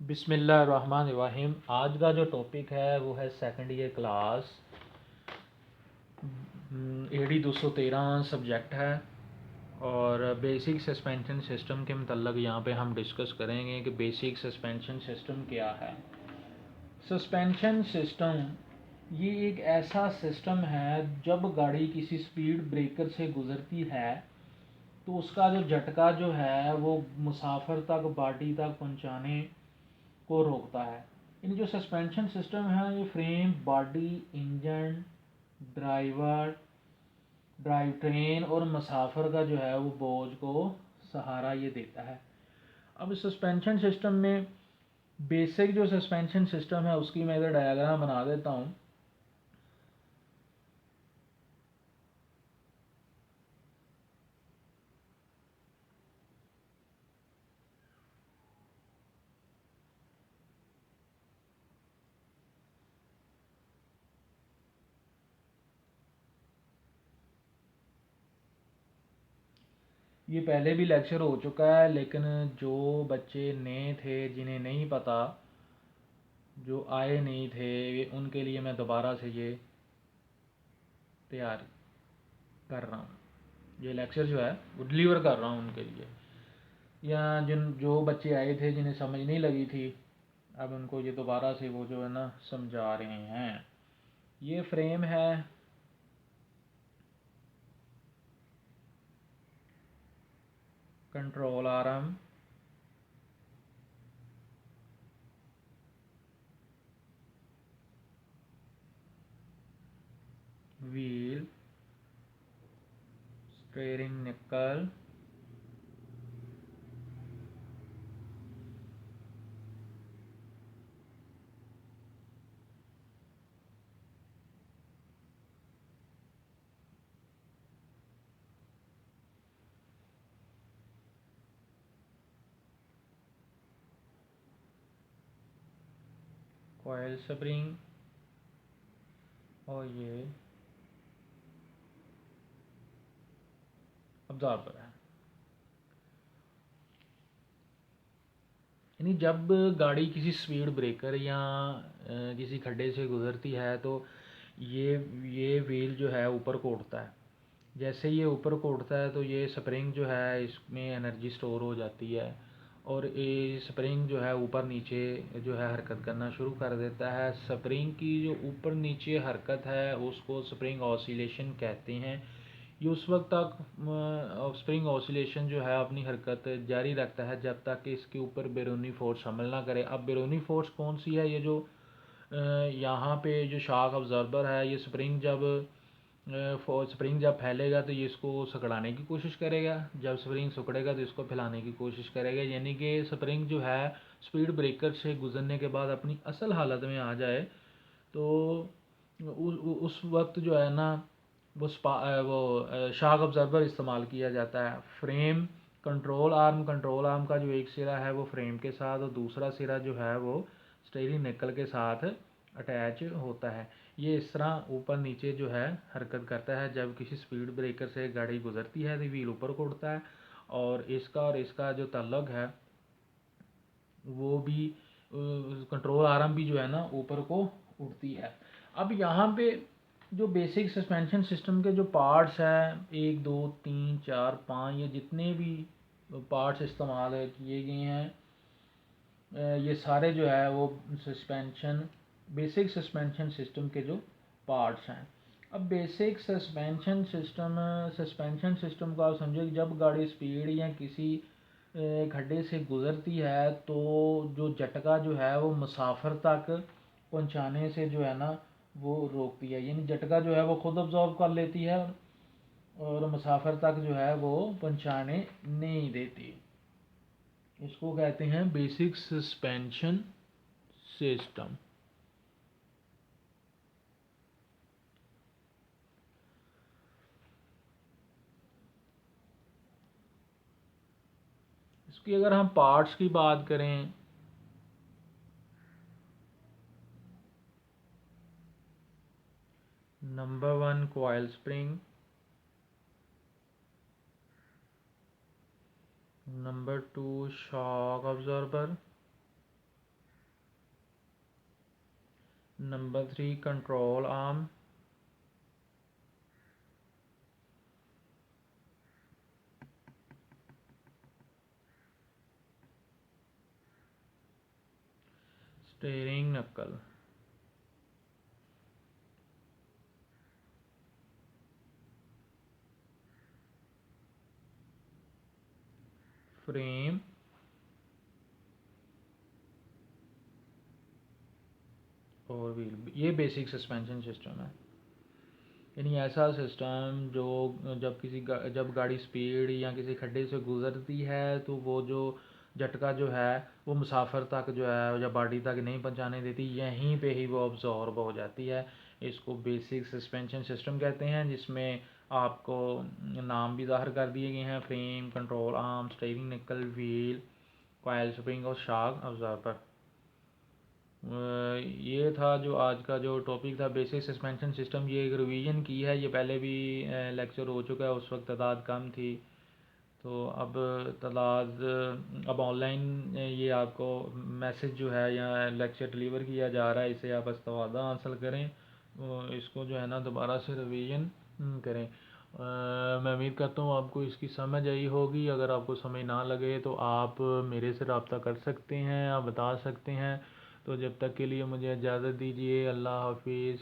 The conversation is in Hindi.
बिस्मिल्लाहिर्रहमानिर्रहीम। आज का जो टॉपिक है वो है second year class AD 213 subject है और बेसिक सस्पेंशन सिस्टम के मतलब यहाँ पे हम डिस्कस करेंगे कि बेसिक सस्पेंशन सिस्टम क्या है। सस्पेंशन सिस्टम ये एक ऐसा सिस्टम है जब गाड़ी किसी स्पीड ब्रेकर से गुज़रती है तो उसका जो झटका जो है वो मुसाफिर तक बॉडी तक पहुँचाने को रोकता है। इन जो सस्पेंशन सिस्टम है ये frame, body, engine, driver, drive train और मुसाफिर का जो है वो बोझ को सहारा ये देता है। अब सस्पेंशन सिस्टम में बेसिक जो सस्पेंशन सिस्टम है उसकी मैं इधर डायग्राम बना देता हूँ। ये पहले भी लेक्चर हो चुका है, लेकिन जो बच्चे नए थे जिन्हें नहीं पता, जो आए नहीं थे, उनके लिए मैं दोबारा से ये तैयार कर रहा हूँ। ये लेक्चर जो है वो डिलीवर कर रहा हूँ उनके लिए, या जिन जो बच्चे आए थे जिन्हें समझ नहीं लगी थी, अब उनको ये दोबारा से वो जो है ना समझा रहे हैं। ये फ्रेम है, कंट्रोल आर्म, व्हील, स्टीयरिंग निकल, कॉइल स्प्रिंग और ये अब्जॉर्बर है। यानी जब गाड़ी किसी स्पीड ब्रेकर या किसी खड्डे से गुजरती है तो ये व्हील जो है ऊपर को उठता है। जैसे ये ऊपर को उठता है तो ये स्प्रिंग जो है इसमें एनर्जी स्टोर हो जाती है और ये स्प्रिंग जो है ऊपर नीचे जो है हरकत करना शुरू कर देता है। स्प्रिंग की जो ऊपर नीचे हरकत है उसको स्प्रिंग ऑसिलेशन कहते हैं। ये उस वक्त तक स्प्रिंग ऑसिलेशन जो है अपनी हरकत जारी रखता है जब तक कि इसके ऊपर बैरूनी फोर्स हमल ना करे। अब बैरूनी फोर्स कौन सी है? ये जो यहाँ पे जो शॉक अब्जॉर्बर है, ये स्प्रिंग जब फैलेगा तो ये इसको सिकुड़ाने की कोशिश करेगा, जब स्प्रिंग सिकुड़ेगा तो इसको फैलाने की कोशिश करेगा। यानी कि स्प्रिंग जो है स्पीड ब्रेकर से गुजरने के बाद अपनी असल हालत में आ जाए तो उस वक्त जो है ना वो शॉक ऑब्जर्वर इस्तेमाल किया जाता है। फ्रेम, कंट्रोल आर्म का जो एक सिरा है वो फ्रेम के साथ और दूसरा सिरा जो है वो स्टीयरिंग निकल के साथ अटैच होता है। ये इस तरह ऊपर नीचे जो है हरकत करता है। जब किसी स्पीड ब्रेकर से गाड़ी गुजरती है तो व्हील ऊपर को उठता है और इसका जो ताल्लुक है वो भी कंट्रोल आर्म भी जो है ना ऊपर को उठती है। अब यहाँ पे जो बेसिक सस्पेंशन सिस्टम के जो पार्ट्स हैं 1 2 3 4 5, ये जितने भी पार्ट्स इस्तेमाल किए गए हैं ये सारे जो है वो बेसिक सस्पेंशन सिस्टम के जो पार्ट्स हैं। अब बेसिक सस्पेंशन सिस्टम को आप समझो कि जब गाड़ी स्पीड या किसी खड्डे से गुजरती है तो जो झटका जो है वो मुसाफिर तक पहुंचाने से जो है ना वो रोकती है। यानी झटका जो है वो खुद अब्जॉर्ब कर लेती है और मुसाफिर तक जो है वो पहुंचाने नहीं देती। इसको कहते हैं बेसिक सस्पेंशन सिस्टम। इसकी अगर हम पार्ट्स की बात करें number 1 coil spring, number 2 shock absorber, number 3 control arm, steering नकल, फ्रेम और व्हील। ये बेसिक सस्पेंशन सिस्टम है। यानी ऐसा सिस्टम जो जब गाड़ी स्पीड या किसी खड्डे से गुजरती है तो वो जो झटका जो है वो मुसाफिर तक जो है या बॉडी तक नहीं पहुंचाने देती, यहीं पे ही वो अब्जॉर्ब हो जाती है। इसको बेसिक सस्पेंशन सिस्टम कहते हैं, जिसमें आपको नाम भी ज़ाहिर कर दिए गए हैं: फ्रेम, कंट्रोल आर्म, स्टीयरिंग निकल, व्हील, कॉइल स्प्रिंग और शॉक अब्जॉर्बर। ये था जो आज का जो टॉपिक था, बेसिक सस्पेंशन सिस्टम। ये एक रिवीजन की है, ये पहले भी लेक्चर हो चुका है, उस वक्त तादाद कम थी। तो अब तादाद अब ऑनलाइन ये आपको मैसेज जो है या लेक्चर डिलीवर किया जा रहा है, इसे आप इस्तेफ़ादा हासिल करें, इसको जो है ना दोबारा से रिवीजन करें। मैं उम्मीद करता हूँ आपको इसकी समझ आई होगी। अगर आपको समझ ना लगे तो आप मेरे से रब्ता कर सकते हैं, आप बता सकते हैं। तो जब तक के लिए मुझे इजाज़त दीजिए। अल्लाह हाफिज़।